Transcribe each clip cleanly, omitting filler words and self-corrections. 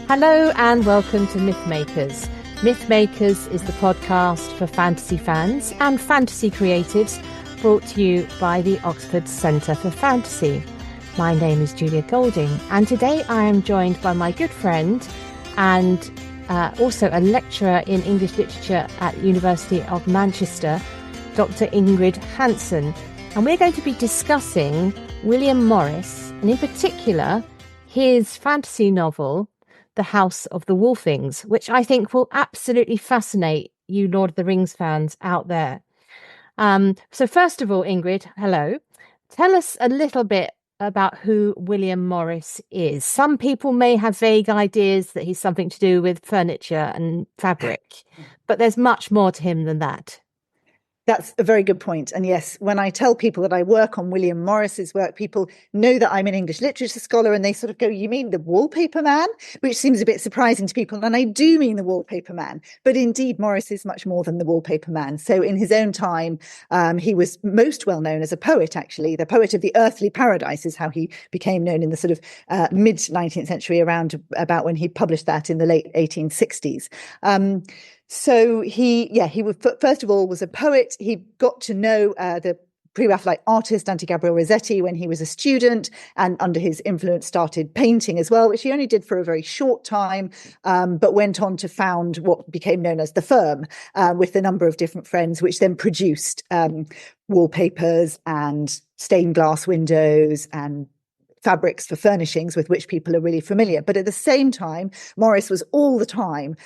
Hello and welcome to Mythmakers. Mythmakers is the podcast for fantasy fans and fantasy creatives, brought to you by the Oxford Centre for Fantasy. My name is Julia Golding, and today I am joined by my good friend and also a lecturer in English literature at the University of Manchester, Dr Ingrid Hanson. And we're going to be discussing William Morris, and in particular, his fantasy novel, The House of the Wolfings, which I think will absolutely fascinate you Lord of the Rings fans out there. So first of all, Ingrid, hello. Tell us a little bit about who William Morris is. Some people may have vague ideas that he's something to do with furniture and fabric, but there's much more to him than that. That's a very good point. And yes, when I tell people that I work on William Morris's work, people know that I'm an English literature scholar and they sort of go, "You mean the wallpaper man?" Which seems a bit surprising to people. And I do mean the wallpaper man. But indeed, Morris is much more than the wallpaper man. So in his own time, he was most well known as a poet, actually. The poet of the earthly paradise is how he became known in the sort of mid-19th century, around about when he published that in the late 1860s. So he was, first of all, was a poet. He got to know the pre-Raphaelite artist Dante Gabriel Rossetti when he was a student, and under his influence started painting as well, which he only did for a very short time, but went on to found what became known as the firm, with a number of different friends, which then produced wallpapers and stained glass windows and fabrics for furnishings with which people are really familiar. But at the same time, Morris was all the time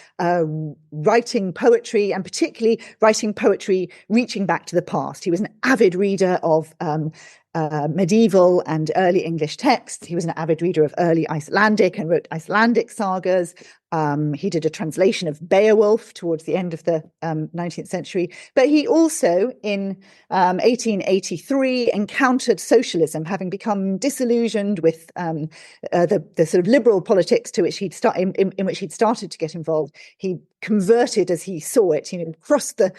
writing poetry, and particularly writing poetry reaching back to the past. He was an avid reader of medieval and early English texts. He was an avid reader of early Icelandic and wrote Icelandic sagas. He did a translation of Beowulf towards the end of the 19th century. But he also, in 1883, encountered socialism, having become disillusioned with the sort of liberal politics to which in which he'd started to get involved. He converted as he saw it, crossed the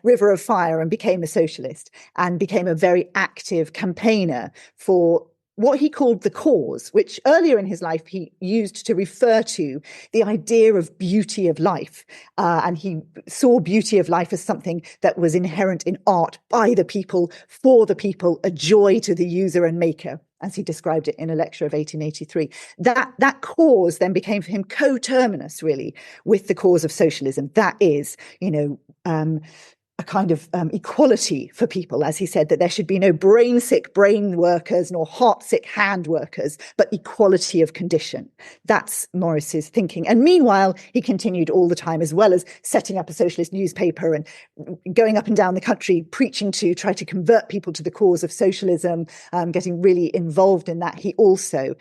river of fire and became a socialist, and became a very active campaigner for what he called the cause, which earlier in his life he used to refer to the idea of beauty of life. And he saw beauty of life as something that was inherent in art, by the people, for the people, a joy to the user and maker, as he described it in a lecture of 1883. That cause then became for him coterminous, really, with the cause of socialism. That is, a kind of equality for people, as he said, that there should be no brain-sick brain workers nor heart-sick hand workers, but equality of condition. That's Morris's thinking. And meanwhile, he continued all the time, as well as setting up a socialist newspaper and going up and down the country, preaching to try to convert people to the cause of socialism, getting really involved in that. He also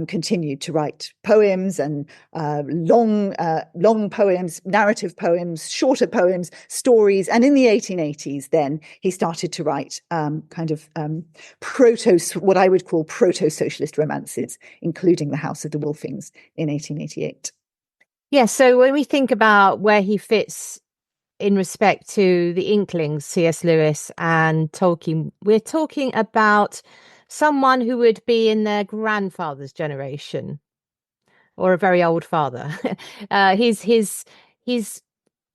continued to write poems and long poems, narrative poems, shorter poems, stories. And in the 1880s, then he started to write what I would call proto-socialist romances, including The House of the Wolfings in 1888. Yeah, so when we think about where he fits in respect to the Inklings, C.S. Lewis and Tolkien, we're talking about someone who would be in their grandfather's generation, or a very old father. His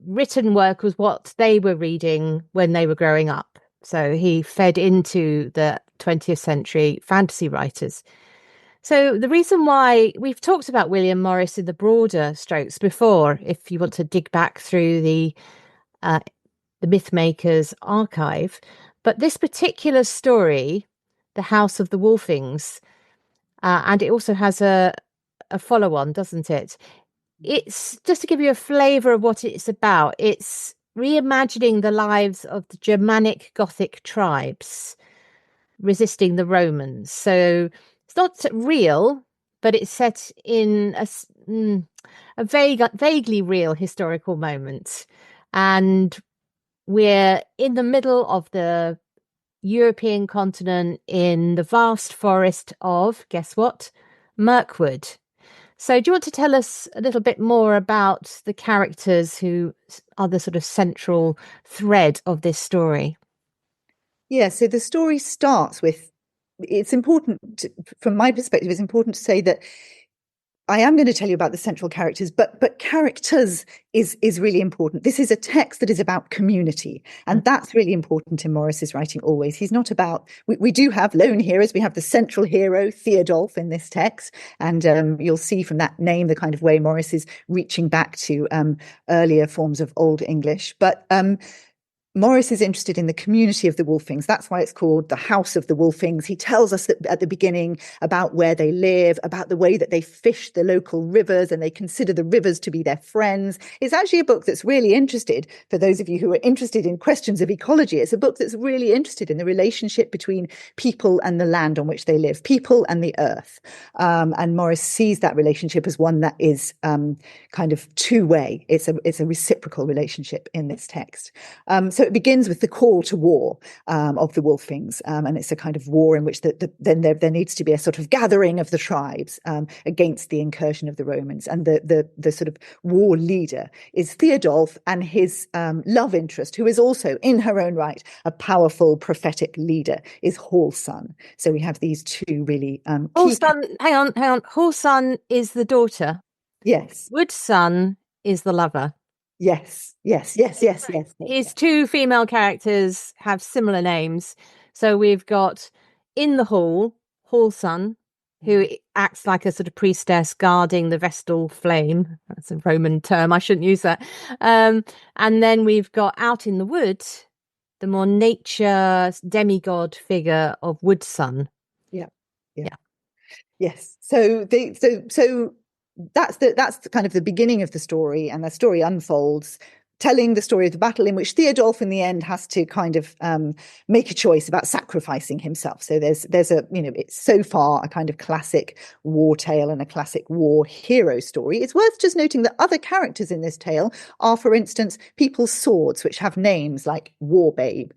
written work was what they were reading when they were growing up. So he fed into the 20th century fantasy writers. So the reason why we've talked about William Morris in the broader strokes before, if you want to dig back through the Mythmakers archive, but this particular story, The House of the Wolfings, and it also has a follow-on, doesn't it? It's just to give you a flavour of what it's about. It's reimagining the lives of the Germanic Gothic tribes resisting the Romans. So it's not real, but it's set in a vaguely real historical moment. And we're in the middle of the European continent in the vast forest of, guess what? Mirkwood. So do you want to tell us a little bit more about the characters who are the sort of central thread of this story? Yeah, so the story starts with, it's important, from my perspective, it's important to say that I am going to tell you about the central characters, but characters is really important. This is a text that is about community, and that's really important in Morris's writing always. He's not about, we do have lone heroes. We have the central hero, Theodulf, in this text, and you'll see from that name the kind of way Morris is reaching back to earlier forms of Old English. But Morris is interested in the community of the Wolfings. That's why it's called the House of the Wolfings. He tells us that at the beginning about where they live, about the way that they fish the local rivers and they consider the rivers to be their friends. It's actually a book that's really interested, for those of you who are interested in questions of ecology, it's a book that's really interested in the relationship between people and the land on which they live, people and the earth. And Morris sees that relationship as one that is kind of two-way. It's a reciprocal relationship in this text. So it begins with the call to war of the Wolfings, and it's a kind of war in which then there needs to be a sort of gathering of the tribes against the incursion of the Romans. And the sort of war leader is Theodulf, and his love interest, who is also in her own right a powerful prophetic leader, is Wholeson. So we have these two really Wholeson. Hang on. Wholeson is the daughter. Yes. Woodson is the lover. Yes. His two female characters have similar names. So we've got in the hall, Wholeson, who acts like a sort of priestess guarding the Vestal flame. That's a Roman term. I shouldn't use that. And then we've got out in the wood, the more nature demigod figure of Woodson. Yeah. Yes. So that's the kind of the beginning of the story, and the story unfolds, telling the story of the battle in which Theodulf in the end has to kind of make a choice about sacrificing himself. So there's a, it's so far a kind of classic war tale and a classic war hero story. It's worth just noting that other characters in this tale are, for instance, people's swords, which have names like War Babe.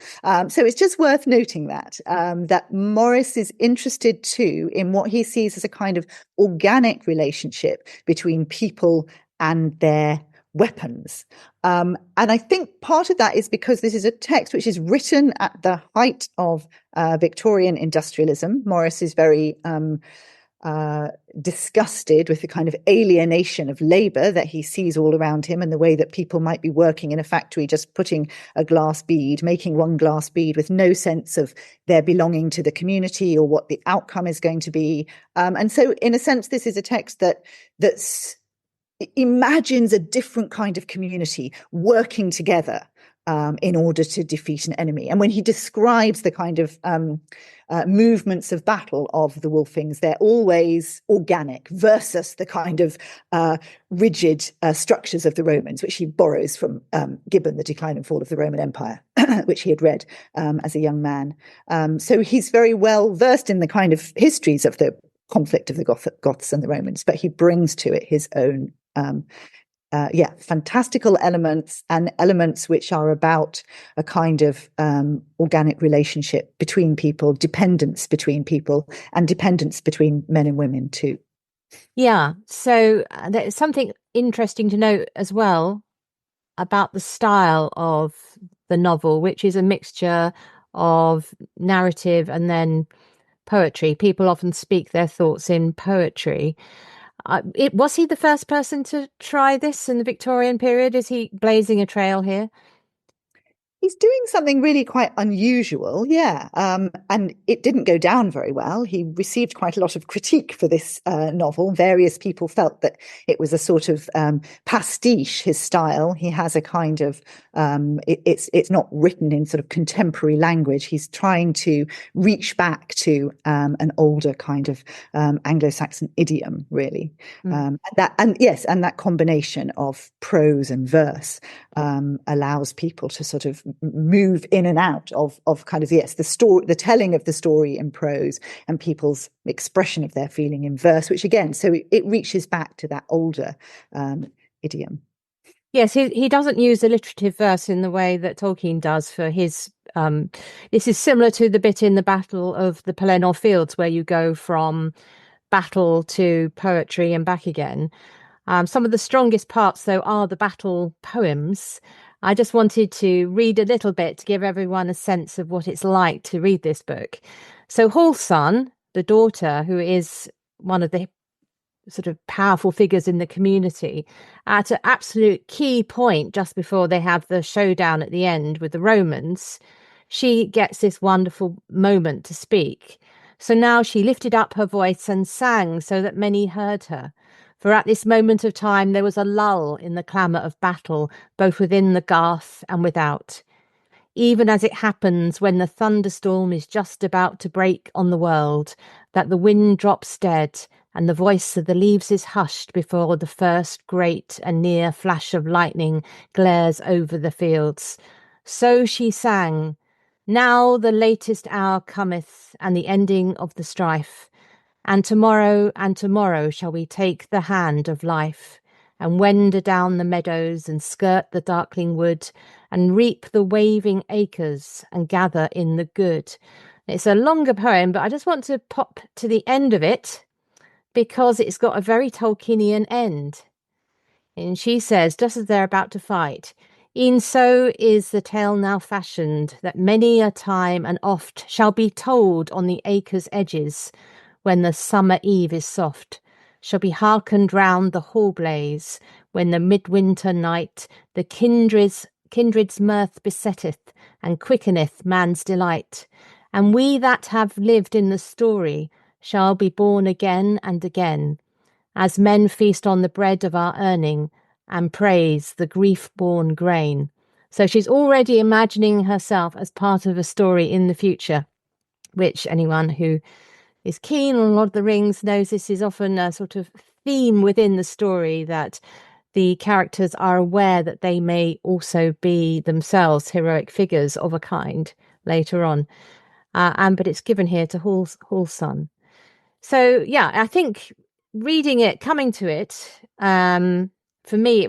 So it's just worth noting that Morris is interested too in what he sees as a kind of organic relationship between people and their weapons. And I think part of that is because this is a text which is written at the height of Victorian industrialism. Morris is very disgusted with the kind of alienation of labour that he sees all around him, and the way that people might be working in a factory just putting a glass bead, making one glass bead with no sense of their belonging to the community or what the outcome is going to be. And so in a sense, this is a text that's imagines a different kind of community working together in order to defeat an enemy. And when he describes the kind of movements of battle of the Wolfings, they're always organic versus the kind of rigid structures of the Romans, which he borrows from Gibbon, The Decline and Fall of the Roman Empire, which he had read as a young man. So he's very well versed in the kind of histories of the conflict of the Goths and the Romans, but he brings to it his own fantastical elements, and elements which are about a kind of organic relationship between people, dependence between people, and dependence between men and women too. Yeah, so there's something interesting to note as well about the style of the novel, which is a mixture of narrative and then poetry. People often speak their thoughts in poetry. Was he the first person to try this in the Victorian period? Is he blazing a trail here? He's doing something really quite unusual, and it didn't go down very well. He received quite a lot of critique for this novel. Various people felt that it was a sort of pastiche, his style. He has a kind of, it's not written in sort of contemporary language. He's trying to reach back to an older kind of Anglo-Saxon idiom, really. And that combination of prose and verse allows people to sort of move in and out of kind of the story, the telling of the story in prose, and people's expression of their feeling in verse, which again, so it reaches back to that older idiom. Yes, he doesn't use alliterative verse in the way that Tolkien does for his. This is similar to the bit in the Battle of the Pelennor Fields, where you go from battle to poetry and back again. Some of the strongest parts, though, are the battle poems. I just wanted to read a little bit to give everyone a sense of what it's like to read this book. So Wholeson, the daughter, who is one of the sort of powerful figures in the community, at an absolute key point just before they have the showdown at the end with the Romans, she gets this wonderful moment to speak. So now she lifted up her voice and sang so that many heard her. For at this moment of time there was a lull in the clamour of battle, both within the garth and without. Even as it happens when the thunderstorm is just about to break on the world, that the wind drops dead, and the voice of the leaves is hushed before the first great and near flash of lightning glares over the fields. So she sang, "Now the latest hour cometh, and the ending of the strife. And tomorrow shall we take the hand of life, and wend adown the meadows, and skirt the darkling wood, and reap the waving acres, and gather in the good." It's a longer poem, but I just want to pop to the end of it because it's got a very Tolkienian end. And she says, just as they're about to fight, "E'en so is the tale now fashioned, that many a time and oft shall be told on the acres' edges, when the summer eve is soft, shall be hearkened round the hall blaze, when the midwinter night the kindred's mirth besetteth, and quickeneth man's delight. And we that have lived in the story shall be born again and again, as men feast on the bread of our earning, and praise the grief-born grain." So she's already imagining herself as part of a story in the future, which anyone who is keen on Lord of the Rings knows this is often a sort of theme within the story, that the characters are aware that they may also be themselves heroic figures of a kind later on. But it's given here to Hall's son. So, yeah, I think reading it, coming to it, for me,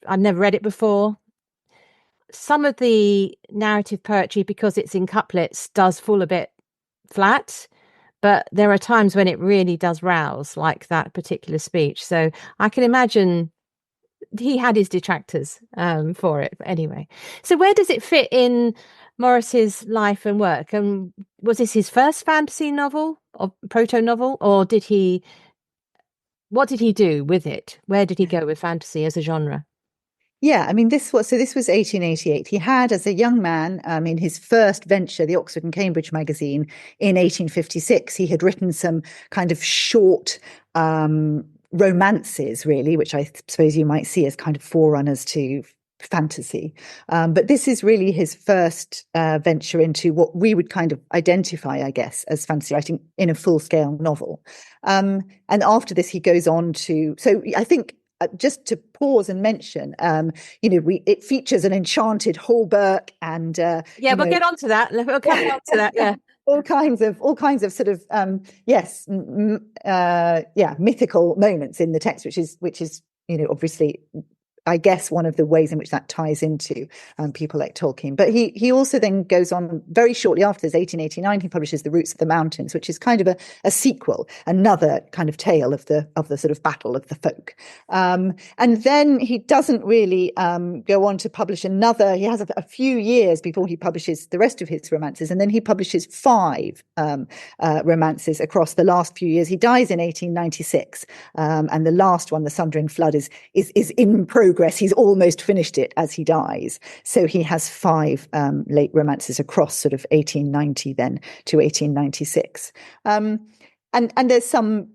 I've never read it before. Some of the narrative poetry, because it's in couplets, does fall a bit flat. But there are times when it really does rouse, like that particular speech. So I can imagine he had his detractors for it. But anyway, so where does it fit in Morris's life and work? And was this his first fantasy novel or proto-novel, or what did he do with it? Where did he go with fantasy as a genre? Yeah, I mean, this was 1888. He had, as a young man, in his first venture, the Oxford and Cambridge magazine, in 1856, he had written some kind of short romances, really, which I suppose you might see as kind of forerunners to fantasy. But this is really his first venture into what we would kind of identify, I guess, as fantasy writing in a full-scale novel. And after this, he goes on to, so I think, just to pause and mention, it features an enchanted Hallberg and we'll get on to that. We'll come on to that. Yeah, all kinds of sort of mythical moments in the text, which is obviously, I guess, one of the ways in which that ties into people like Tolkien. But he also then goes on very shortly after this, 1889, he publishes The Roots of the Mountains, which is kind of a sequel, another kind of tale of the sort of battle of the folk. And then he doesn't really go on to publish another. He has a few years before he publishes the rest of his romances, and then he publishes 5 romances across the last few years. He dies in 1896, and the last one, The Sundering Flood, is in progress. He's almost finished it as he dies. So he has 5 late romances across sort of 1890 then to 1896. And there's some,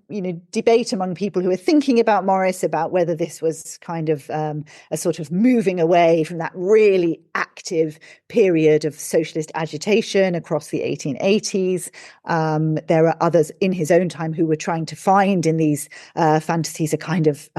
debate among people who are thinking about Morris about whether this was kind of a sort of moving away from that really active period of socialist agitation across the 1880s. There are others in his own time who were trying to find in these fantasies a kind of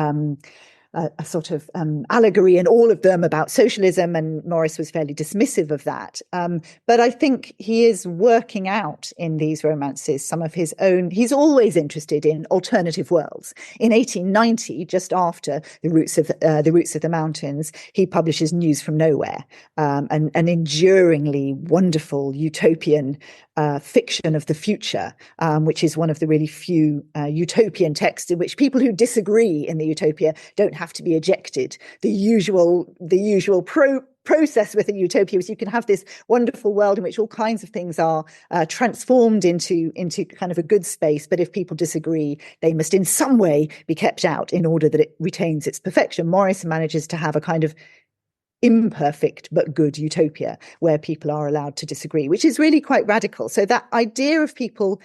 a sort of allegory in all of them about socialism, and Morris was fairly dismissive of that. But I think he is working out in these romances some of his own. He's always interested in alternative worlds. In 1890, just after The Roots of the Mountains, he publishes News from Nowhere, an enduringly wonderful utopian fiction of the future, which is one of the really few utopian texts in which people who disagree in the utopia don't have to be ejected. The usual process with a utopia is you can have this wonderful world in which all kinds of things are transformed into kind of a good space, but if people disagree, they must in some way be kept out in order that it retains its perfection. Morris manages to have a kind of imperfect but good utopia where people are allowed to disagree, which is really quite radical. So that idea of people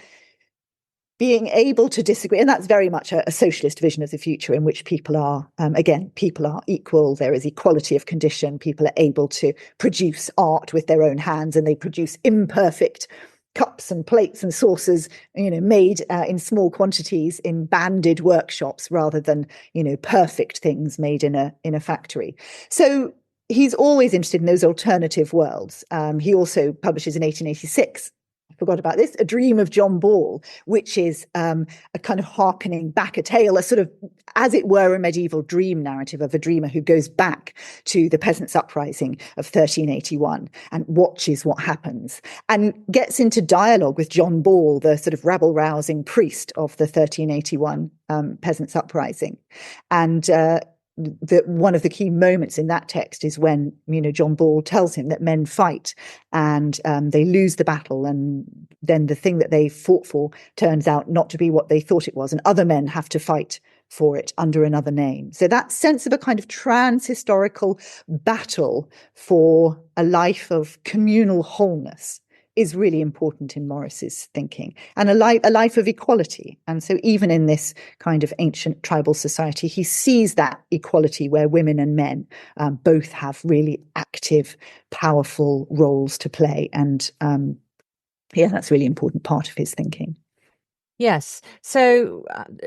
being able to disagree, and that's very much a socialist vision of the future in which people are, again, people are equal, there is equality of condition, people are able to produce art with their own hands, and they produce imperfect cups and plates and saucers, made in small quantities in banded workshops rather than, perfect things made in a factory. So he's always interested in those alternative worlds. He also publishes in 1886, I forgot about this, A Dream of John Ball, which is a kind of harkening back a tale, a sort of, as it were, a medieval dream narrative of a dreamer who goes back to the peasants' uprising of 1381 and watches what happens and gets into dialogue with John Ball, the sort of rabble-rousing priest of the 1381 peasants' uprising. And one of the key moments in that text is when John Ball tells him that men fight and they lose the battle, and then the thing that they fought for turns out not to be what they thought it was, and other men have to fight for it under another name. So that sense of a kind of trans-historical battle for a life of communal wholeness is really important in Morris's thinking, and a life of equality. And so even in this kind of ancient tribal society, he sees that equality where women and men both have really active, powerful roles to play. And that's a really important part of his thinking. Yes. So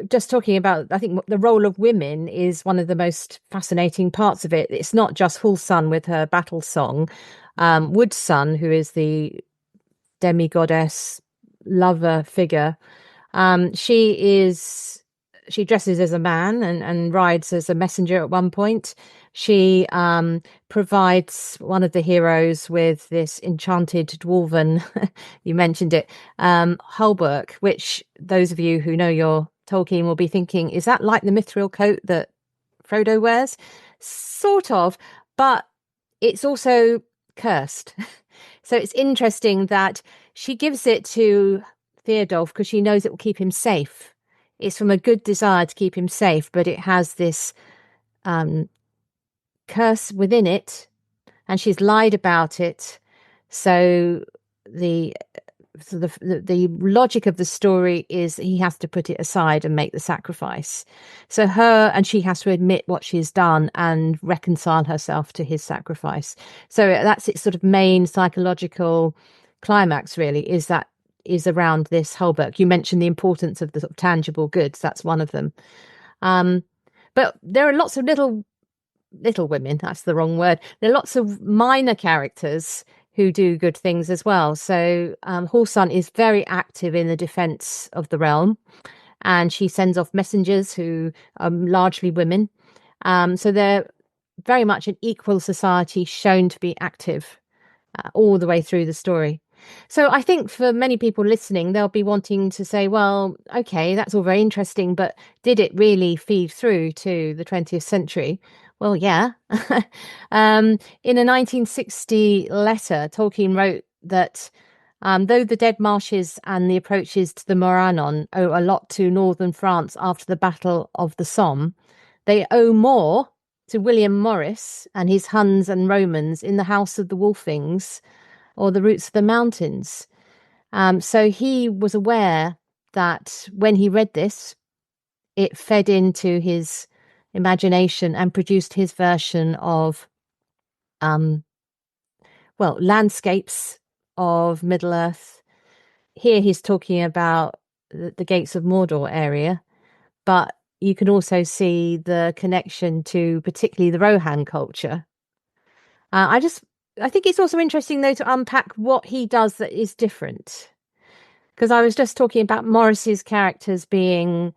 just talking about, I think the role of women is one of the most fascinating parts of it. It's not just Hulsun with her battle song. Woodsun, who is the demigoddess lover figure, she dresses as a man and rides as a messenger at one point. She provides one of the heroes with this enchanted dwarven, you mentioned it, halberd, which those of you who know your Tolkien will be thinking, is that like the mithril coat that Frodo wears? Sort of, but it's also cursed. So it's interesting that she gives it to Theodulf because she knows it will keep him safe. It's from a good desire to keep him safe, but it has this curse within it, and she's lied about it. So the logic of the story is he has to put it aside and make the sacrifice. So she has to admit what she's done and reconcile herself to his sacrifice. So that's its sort of main psychological climax, really, is around this halberd. You mentioned the importance of the sort of tangible goods. That's one of them. But there are lots of little women. That's the wrong word. There are lots of minor characters who do good things as well. So Hulsun is very active in the defense of the realm, and she sends off messengers who are largely women. So they're very much an equal society shown to be active all the way through the story. So I think for many people listening, they'll be wanting to say, well, okay, that's all very interesting, but did it really feed through to the 20th century? Well, yeah. In a 1960 letter, Tolkien wrote that though the dead marshes and the approaches to the Morannon owe a lot to northern France after the Battle of the Somme, they owe more to William Morris and his Huns and Romans in the House of the Wolfings or the Roots of the Mountains. So he was aware that when he read this, it fed into his imagination and produced his version of landscapes of Middle-earth. Here he's talking about the Gates of Mordor area, but you can also see the connection to particularly the Rohan culture. I think it's also interesting, though, to unpack what he does that is different. Because I was just talking about Morris's characters being,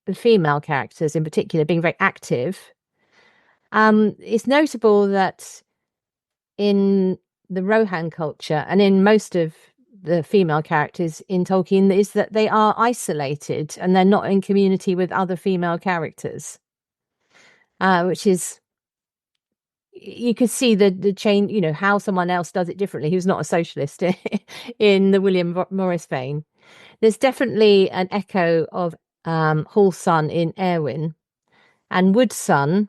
the female characters in particular, being very active. It's notable that in the Rohan culture and in most of the female characters in Tolkien is that they are isolated and they're not in community with other female characters, which is you could see the change, how someone else does it differently who's not a socialist in the William Morris vein. There's definitely an echo of Hall's Son in Erwin, and Wood's Son,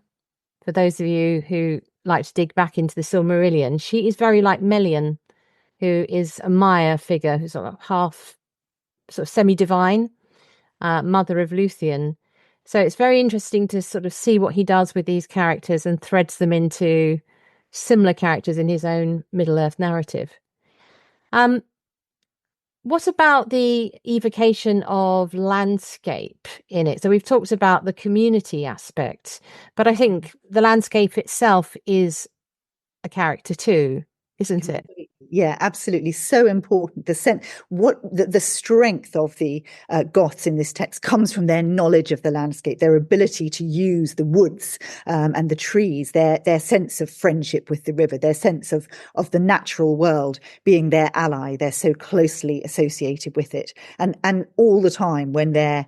for those of you who like to dig back into the Silmarillion, she is very like Melian, who is a Maya figure who's sort of half sort of semi-divine, mother of Luthien. So it's very interesting to sort of see what he does with these characters and threads them into similar characters in his own Middle-earth narrative. What about the evocation of landscape in it? So we've talked about the community aspect, but I think the landscape itself is a character too, isn't it? Yeah, absolutely. So important. The strength of the Goths in this text comes from their knowledge of the landscape, their ability to use the woods and the trees, their sense of friendship with the river, their sense of the natural world being their ally. They're so closely associated with it, and all the time when they're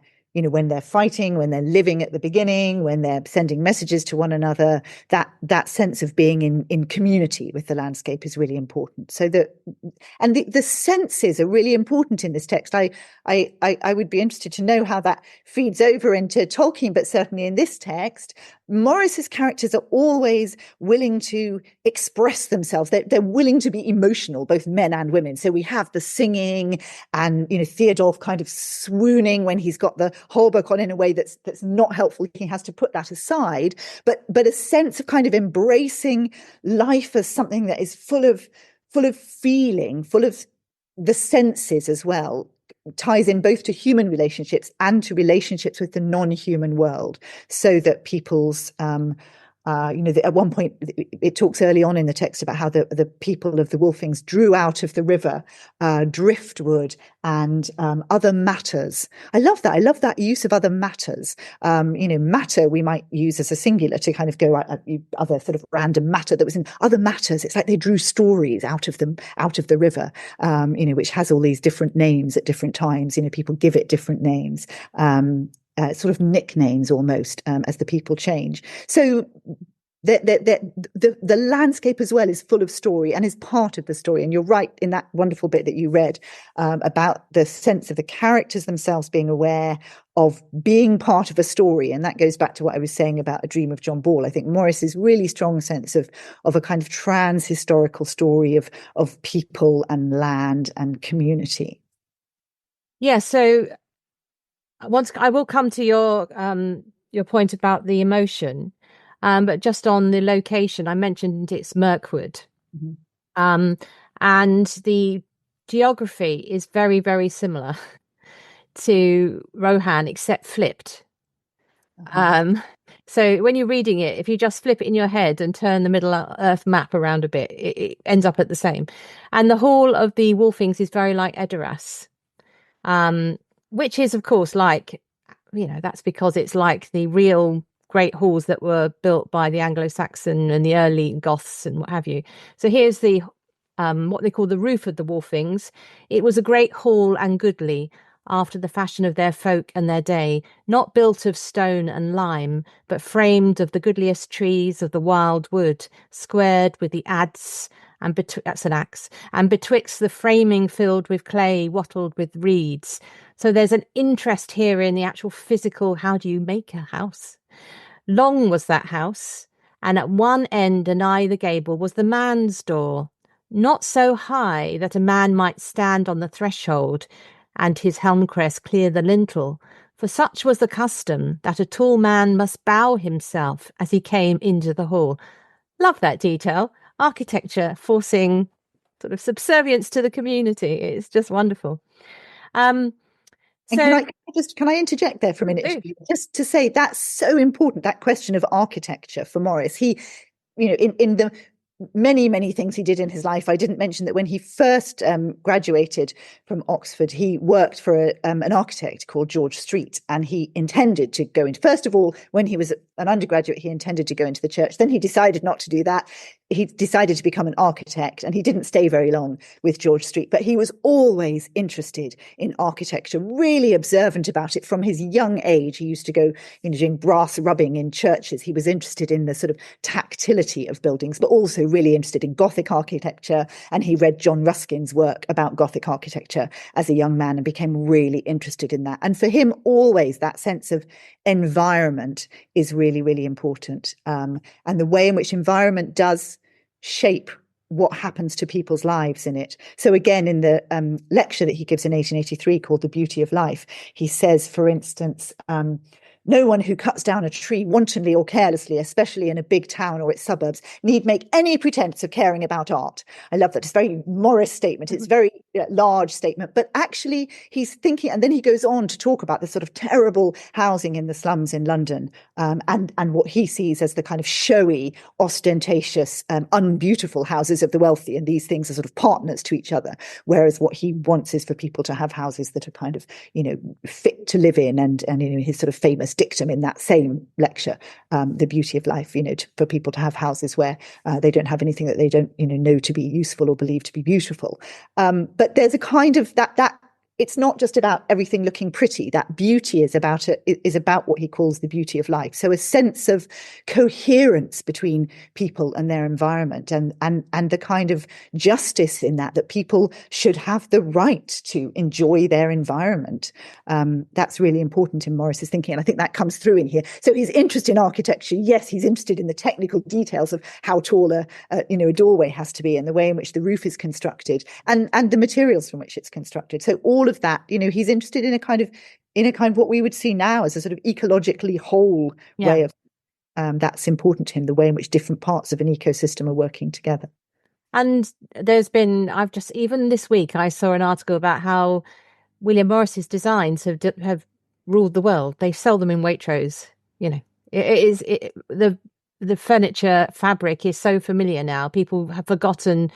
fighting, when they're living at the beginning, when they're sending messages to one another, that sense of being in community with the landscape is really important. So the senses are really important in this text. I would be interested to know how that feeds over into Tolkien, but certainly in this text, Morris's characters are always willing to express themselves. They're willing to be emotional, both men and women. So we have the singing and, Theodulf kind of swooning when he's got the hauberk on in a way that's not helpful. He has to put that aside, but a sense of kind of embracing life as something that is full of feeling, full of the senses as well, ties in both to human relationships and to relationships with the non-human world, so that people's at one point it talks early on in the text about how the people of the Wolfings drew out of the river driftwood and other matters. I love that use of other matters. Matter we might use as a singular to kind of go other sort of random matter that was in other matters. It's like they drew stories out of the river, which has all these different names at different times. People give it different names. Sort of nicknames almost as the people change. So the landscape as well is full of story and is part of the story. And you're right in that wonderful bit that you read about the sense of the characters themselves being aware of being part of a story. And that goes back to what I was saying about A Dream of John Ball. I think Morris's really strong sense of a kind of trans-historical story of people and land and community. Yeah, so once I will come to your point about the emotion, but just on the location, I mentioned it's Mirkwood, and the geography is very, very similar to Rohan, except flipped. So when you're reading it, if you just flip it in your head and turn the Middle Earth map around a bit, it ends up at the same. And the hall of the Wolfings is very like Edoras. Which is, of course, like, that's because it's like the real great halls that were built by the Anglo-Saxon and the early Goths and what have you. So here's the what they call the roof of the Wolfings. It was a great hall and goodly, after the fashion of their folk and their day, not built of stone and lime, but framed of the goodliest trees of the wild wood, squared with the adze, and that's an axe, and betwixt the framing filled with clay, wattled with reeds. So there's an interest here in the actual physical, how do you make a house? Long was that house, and at one end anigh the gable was the man's door, not so high that a man might stand on the threshold, and his helm-crest clear the lintel, for such was the custom that a tall man must bow himself as he came into the hall. Love that detail. Architecture forcing sort of subservience to the community. It's just wonderful. And can I interject there for a minute? Just to say that's so important, that question of architecture for Morris. He, in the many things he did in his life, I didn't mention that when he first graduated from Oxford, he worked for an architect called George Street, and he intended to go into, first of all, when he was an undergraduate, he intended to go into the church. Then he decided not to do that. he decided to become an architect, and he didn't stay very long with George Street, but he was always interested in architecture, really observant about it from his young age. He used to go, doing brass rubbing in churches. He was interested in the sort of tactility of buildings, but also really interested in Gothic architecture. And he read John Ruskin's work about Gothic architecture as a young man and became really interested in that. And for him, always that sense of environment is really, really important. And the way in which environment does shape what happens to people's lives in it. So again, in the lecture that he gives in 1883 called The Beauty of Life, he says, for instance, no one who cuts down a tree wantonly or carelessly, especially in a big town or its suburbs, need make any pretense of caring about art. I love that. It's a very Morris statement. It's a very large statement, but actually he's thinking, and then he goes on to talk about the sort of terrible housing in the slums in London, and what he sees as the kind of showy, ostentatious, unbeautiful houses of the wealthy. And these things are sort of partners to each other. Whereas what he wants is for people to have houses that are kind of, fit to live in. And his sort of famous dictum in that same lecture, The Beauty of Life, for people to have houses where they don't have anything that they don't, know to be useful or believe to be beautiful. But there's a kind of that it's not just about everything looking pretty. That beauty is about what he calls the beauty of life. So a sense of coherence between people and their environment, and the kind of justice in that people should have the right to enjoy their environment. That's really important in Morris's thinking, and I think that comes through in here. So his interest in architecture, yes, he's interested in the technical details of how tall a doorway has to be, and the way in which the roof is constructed, and the materials from which it's constructed. So all of that, he's interested in a kind of what we would see now as a sort of ecologically whole way of that's important to him, the way in which different parts of an ecosystem are working together. And there's been, even this week I saw an article about how William Morris's designs have ruled the world. They sell them in Waitrose. The furniture fabric is so familiar now. People have forgotten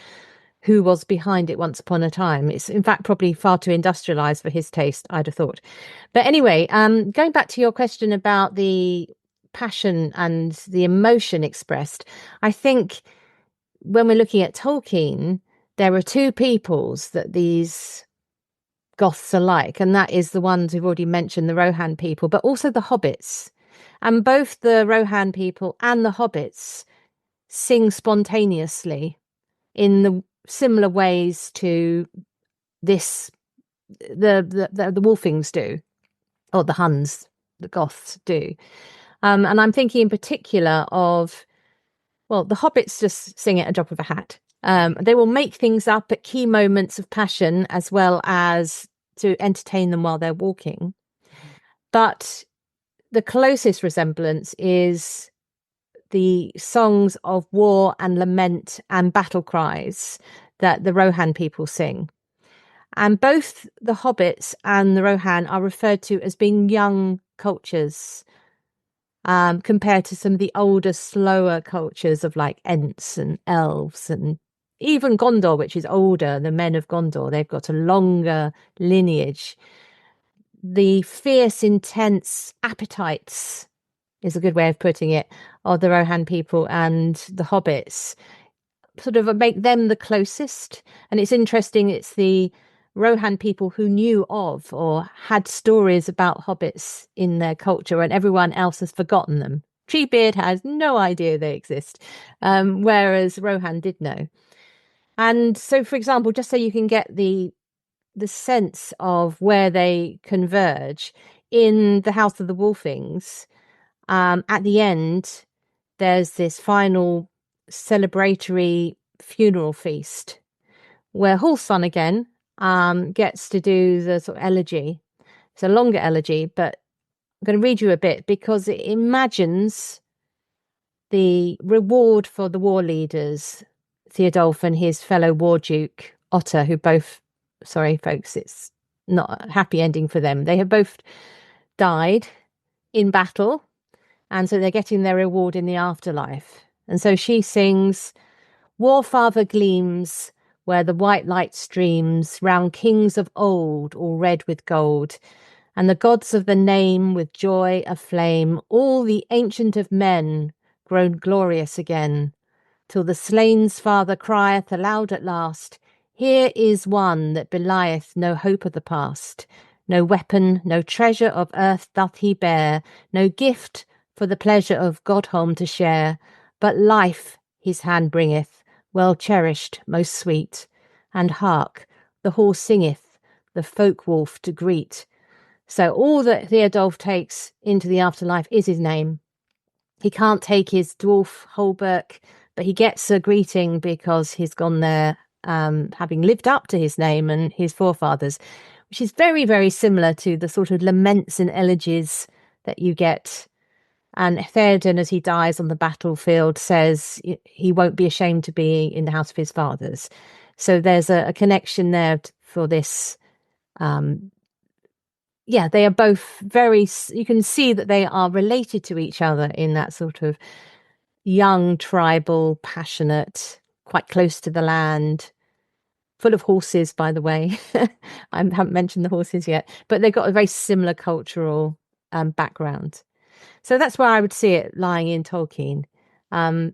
who was behind it once upon a time. It's in fact probably far too industrialized for his taste, I'd have thought. But anyway, going back to your question about the passion and the emotion expressed, I think when we're looking at Tolkien, there are two peoples that these Goths are like, and that is the ones we've already mentioned, the Rohan people, but also the hobbits. And both the Rohan people and the hobbits sing spontaneously in the similar ways to this the Wolfings do, or the Huns, the Goths do. And I'm thinking in particular of, well, the hobbits just sing at a drop of a hat. They will make things up at key moments of passion as well as to entertain them while they're walking. But the closest resemblance is the songs of war and lament and battle cries that the Rohan people sing. And both the hobbits and the Rohan are referred to as being young cultures, compared to some of the older, slower cultures of like Ents and elves, and even Gondor, which is older, the men of Gondor. They've got a longer lineage. The fierce, intense appetites is a good way of putting it, of the Rohan people and the hobbits sort of make them the closest. And it's interesting, it's the Rohan people who knew of or had stories about hobbits in their culture, and everyone else has forgotten them. Treebeard has no idea they exist, whereas Rohan did know. And so, for example, just so you can get the sense of where they converge, in the House of the Wolfings, at the end, there's this final celebratory funeral feast where Halfson again gets to do the sort of elegy. It's a longer elegy, but I'm going to read you a bit because it imagines the reward for the war leaders, Theodulf and his fellow war duke, Otter, who both, sorry folks, it's not a happy ending for them. They have both died in battle, and so they're getting their reward in the afterlife. And so she sings, "Warfather gleams where the white light streams, round kings of old, all red with gold, and the gods of the name with joy aflame, all the ancient of men grown glorious again. till the slain's father crieth aloud at last, here is one that belieth no hope of the past. No weapon, no treasure of earth doth he bear, no gift for the pleasure of Godholm to share, but life his hand bringeth, well cherished, most sweet. And hark, the horse singeth, the folk wolf to greet. So all that Theodulf takes into the afterlife is his name. He can't take his dwarf Holberk, but he gets a greeting because he's gone there, having lived up to his name and his forefathers, which is very, very similar to the sort of laments and elegies that you get. And Theoden, as he dies on the battlefield, says he won't be ashamed to be in the house of his fathers. So there's a connection there for this. They are both very, you can see that they are related to each other in that sort of young, tribal, passionate, quite close to the land, full of horses, by the way. I haven't mentioned the horses yet, but they've got a very similar cultural background. So that's where I would see it lying in Tolkien. But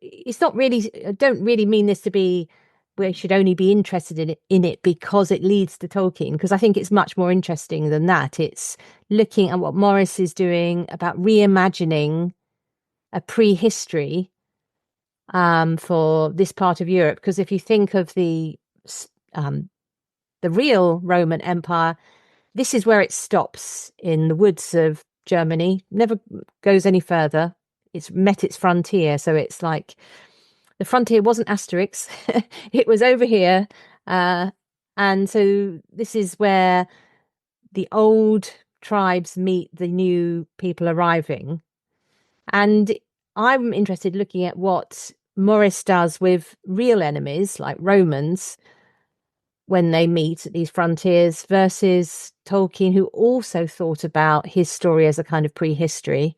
it's not really, I don't really mean this to be, we should only be interested in it because it leads to Tolkien, because I think it's much more interesting than that. It's looking at what Morris is doing about reimagining a prehistory for this part of Europe. Because if you think of the real Roman Empire, this is where it stops, in the woods of Germany, never goes any further. It's met its frontier. So it's like the frontier wasn't Asterix. It was over here. And so this is where the old tribes meet the new people arriving. And I'm interested looking at what Morris does with real enemies like Romans when they meet at these frontiers versus Tolkien, who also thought about his story as a kind of prehistory.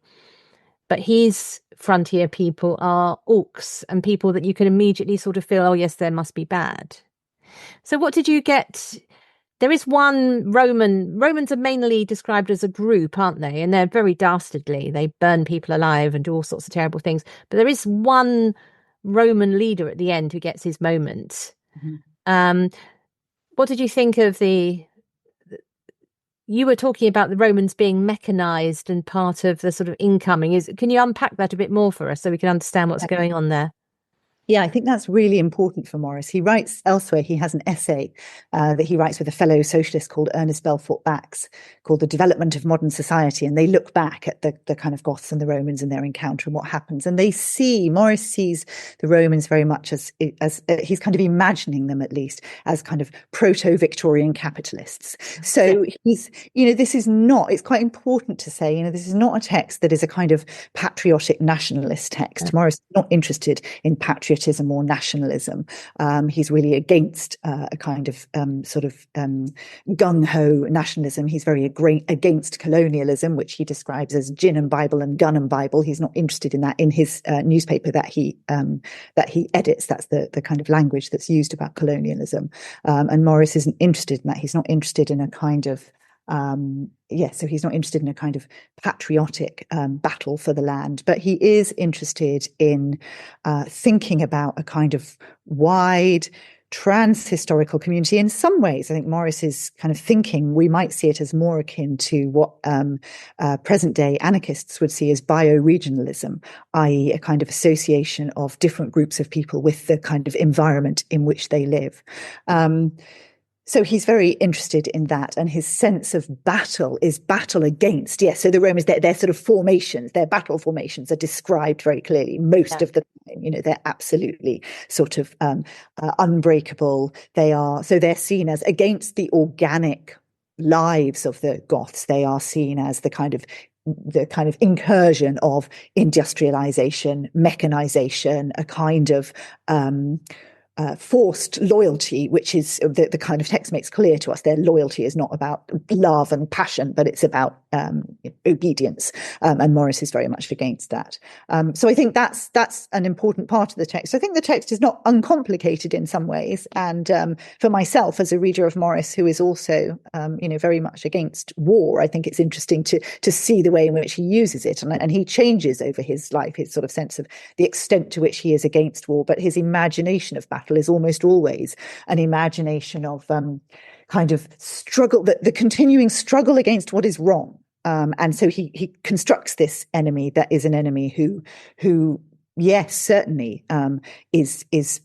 But his frontier people are orcs and people that you can immediately sort of feel, oh, yes, they must be bad. So what did you get? There is one Romans are mainly described as a group, aren't they? And they're very dastardly. They burn people alive and do all sorts of terrible things. But there is one Roman leader at the end who gets his moment. Mm-hmm. What did you think of you were talking about the Romans being mechanized and part of the sort of incoming. Can you unpack that a bit more for us so we can understand what's going on there? Yeah, I think that's really important for Morris. He writes elsewhere, he has an essay that he writes with a fellow socialist called Ernest Belfort Bax called The Development of Modern Society. And they look back at the kind of Goths and the Romans and their encounter and what happens. And Morris sees the Romans very much as he's kind of imagining them, at least, as kind of proto-Victorian capitalists. So this is not, it's quite important to say, this is not a text that is a kind of patriotic nationalist text. Morris is not interested in patriotism or nationalism. He's really against a kind of gung-ho nationalism. He's very against colonialism, which he describes as gin and Bible and gun and Bible. He's not interested in that in his newspaper that he edits. That's the kind of language that's used about colonialism. And Morris isn't interested in that. He's not interested in a kind of so he's not interested in a kind of patriotic battle for the land, but he is interested in thinking about a kind of wide trans-historical community. In some ways, I think Morris's kind of thinking, we might see it as more akin to what present-day anarchists would see as bioregionalism, i.e. a kind of association of different groups of people with the kind of environment in which they live. So he's very interested in that, and his sense of battle is battle against. Yes, so the Romans, their sort of formations, their battle formations are described very clearly most of the time. They're absolutely sort of unbreakable. They're seen as against the organic lives of the Goths. They are seen as the kind of incursion of industrialization, mechanization, a kind of forced loyalty, which is the kind of text makes clear to us their loyalty is not about love and passion, but it's about obedience. And Morris is very much against that. So I think that's an important part of the text. I think the text is not uncomplicated in some ways. And for myself, as a reader of Morris, who is also, very much against war, I think it's interesting to see the way in which he uses it. And he changes over his life, his sort of sense of the extent to which he is against war, but his imagination of battle is almost always an imagination of kind of struggle, the continuing struggle against what is wrong. And so he constructs this enemy that is an enemy who yes, certainly is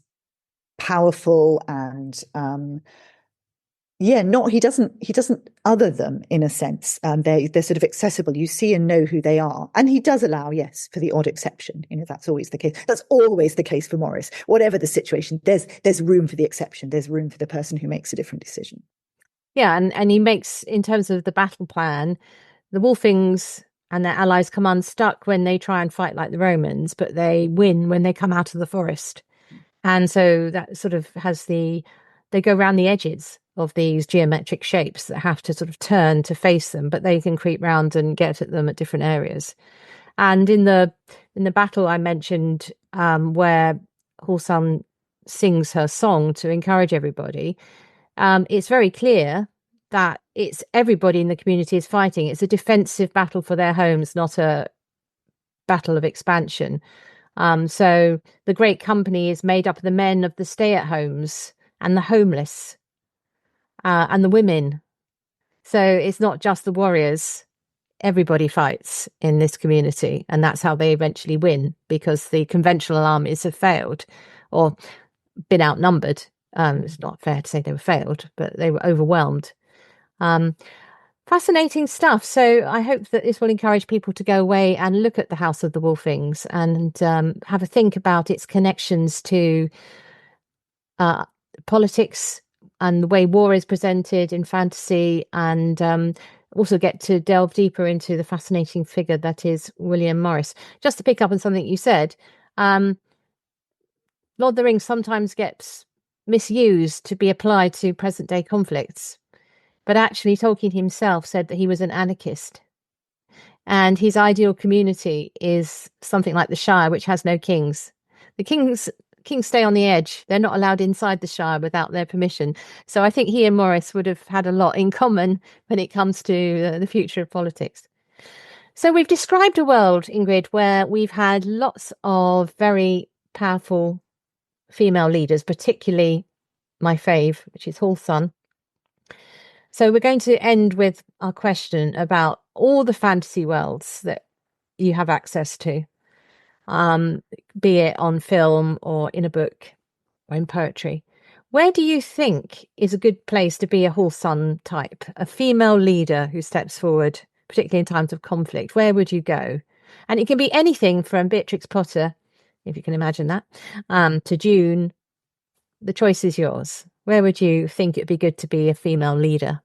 powerful and he doesn't other them in a sense. They're sort of accessible. You see and know who they are. And he does allow, yes, for the odd exception. That's always the case. That's always the case for Morris. Whatever the situation, there's room for the exception. There's room for the person who makes a different decision. Yeah, and he makes, in terms of the battle plan, the Wolfings and their allies come unstuck when they try and fight like the Romans, but they win when they come out of the forest. And so that sort of they go around the edges of these geometric shapes that have to sort of turn to face them, but they can creep round and get at them at different areas. And in the battle I mentioned, where Horsan sings her song to encourage everybody, it's very clear that it's everybody in the community is fighting. It's a defensive battle for their homes, not a battle of expansion. So the great company is made up of the men of the stay-at-homes and the homeless and the women. So it's not just the warriors. Everybody fights in this community, and that's how they eventually win, because the conventional armies have failed or been outnumbered. It's not fair to say they were failed, but they were overwhelmed. Fascinating stuff. So I hope that this will encourage people to go away and look at the House of the Wolfings and have a think about its connections to politics and the way war is presented in fantasy, and also get to delve deeper into the fascinating figure that is William Morris. Just to pick up on something you said, Lord of the Rings sometimes gets misused to be applied to present day conflicts. But actually, Tolkien himself said that he was an anarchist. And his ideal community is something like the Shire, which has no kings. The kings stay on the edge. They're not allowed inside the Shire without their permission. So I think he and Morris would have had a lot in common when it comes to the future of politics. So we've described a world, Ingrid, where we've had lots of very powerful female leaders, particularly my fave, which is Horsan. So we're going to end with our question about all the fantasy worlds that you have access to, be it on film or in a book or in poetry. Where do you think is a good place to be a Horsan type, a female leader who steps forward, particularly in times of conflict? Where would you go? And it can be anything from Beatrix Potter, if you can imagine that, to June. The choice is yours. Where would you think it'd be good to be a female leader?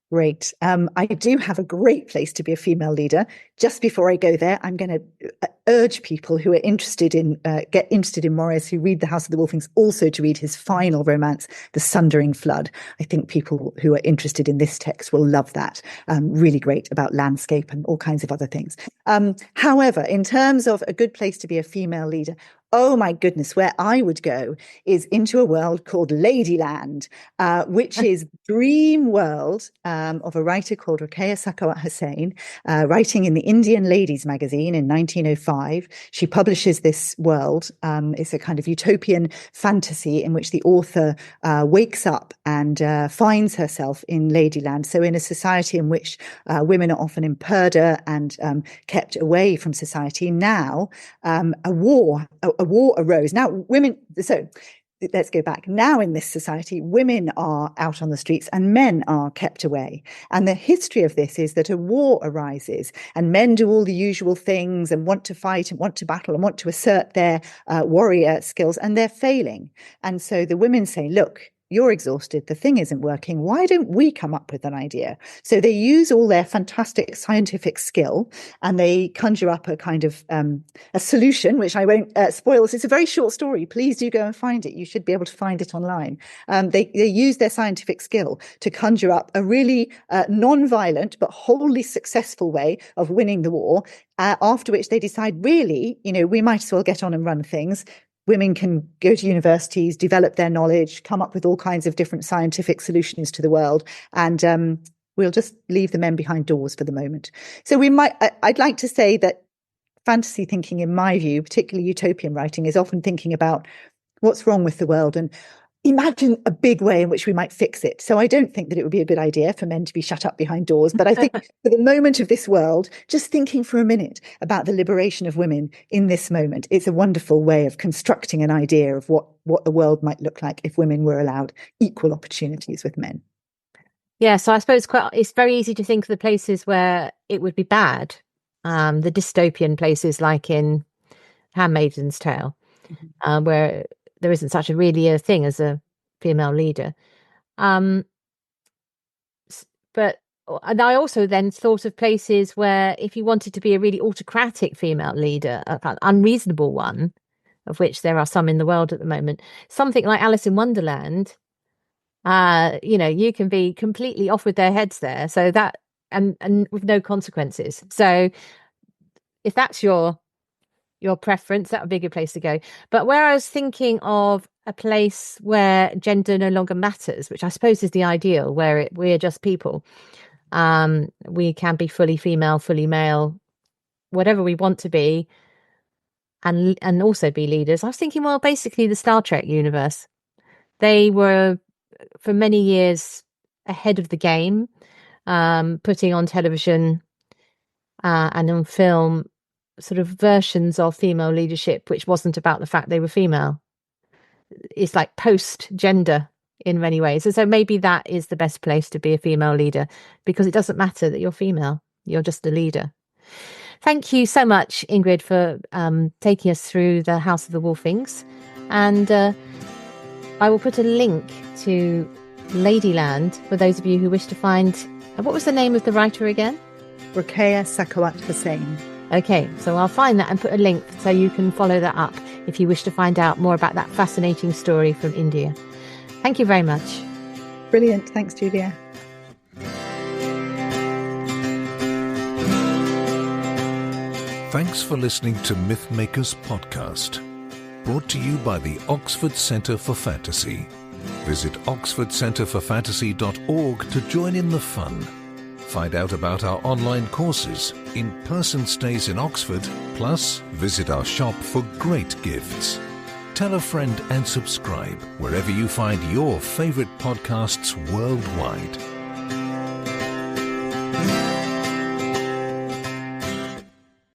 Great. I do have a great place to be a female leader. Just before I go there, I'm going to urge people who are interested in get interested in Morris, who read The House of the Wolfings, also to read his final romance, The Sundering Flood. I think people who are interested in this text will love that. Really great about landscape and all kinds of other things. However, in terms of a good place to be a female leader, oh my goodness, where I would go is into a world called Ladyland, which is dream world of a writer called Ruqayya Sakhawat Hussain, writing in the Indian Ladies magazine in 1905. She publishes this world. It's a kind of utopian fantasy in which the author wakes up and finds herself in Ladyland. So in a society in which women are often in purdah and kept away from society, now a war arose. Now so let's go back. Now in this society, women are out on the streets and men are kept away. And the history of this is that a war arises and men do all the usual things and want to fight and want to battle and want to assert their warrior skills, and they're failing. And so the women say, look, you're exhausted, the thing isn't working. Why don't we come up with an idea? So they use all their fantastic scientific skill and they conjure up a kind of a solution, which I won't spoil. It's a very short story. Please do go and find it. You should be able to find it online. They use their scientific skill to conjure up a really non-violent but wholly successful way of winning the war, after which they decide, really, we might as well get on and run things. Women can go to universities, develop their knowledge, come up with all kinds of different scientific solutions to the world, and we'll just leave the men behind doors for the moment. So I'd like to say that fantasy thinking, in my view, particularly utopian writing, is often thinking about what's wrong with the world and imagine a big way in which we might fix it. So I don't think that it would be a good idea for men to be shut up behind doors. But I think for the moment of this world, just thinking for a minute about the liberation of women in this moment, it's a wonderful way of constructing an idea of what the world might look like if women were allowed equal opportunities with men. Yeah, so I suppose it's very easy to think of the places where it would be bad, the dystopian places like in Handmaid's Tale, where there isn't such really a thing as a female leader. And I also then thought of places where if you wanted to be a really autocratic female leader, an unreasonable one, of which there are some in the world at the moment, something like Alice in Wonderland, you can be completely off with their heads there. So that, and with no consequences. So if that's your preference, that would be a good place to go. But where I was thinking of a place where gender no longer matters, which I suppose is the ideal, where we're just people. We can be fully female, fully male, whatever we want to be, and also be leaders. I was thinking, well, basically the Star Trek universe. They were, for many years, ahead of the game, putting on television and on film sort of versions of female leadership, which wasn't about the fact they were female. It's like post-gender in many ways. And so maybe that is the best place to be a female leader, because it doesn't matter that you're female. You're just a leader. Thank you so much, Ingrid, for taking us through the House of the Wolfings. And I will put a link to Ladyland for those of you who wish to find... what was the name of the writer again? Rokeya Sakawat Hussain. Okay, so I'll find that and put a link so you can follow that up if you wish to find out more about that fascinating story from India. Thank you very much. Brilliant. Thanks, Julia. Thanks for listening to Mythmakers podcast, brought to you by the Oxford Centre for Fantasy. Visit oxfordcenterforfantasy.org to join in the fun. Find out about our online courses, in-person stays in Oxford, plus visit our shop for great gifts. Tell a friend and subscribe wherever you find your favourite podcasts worldwide.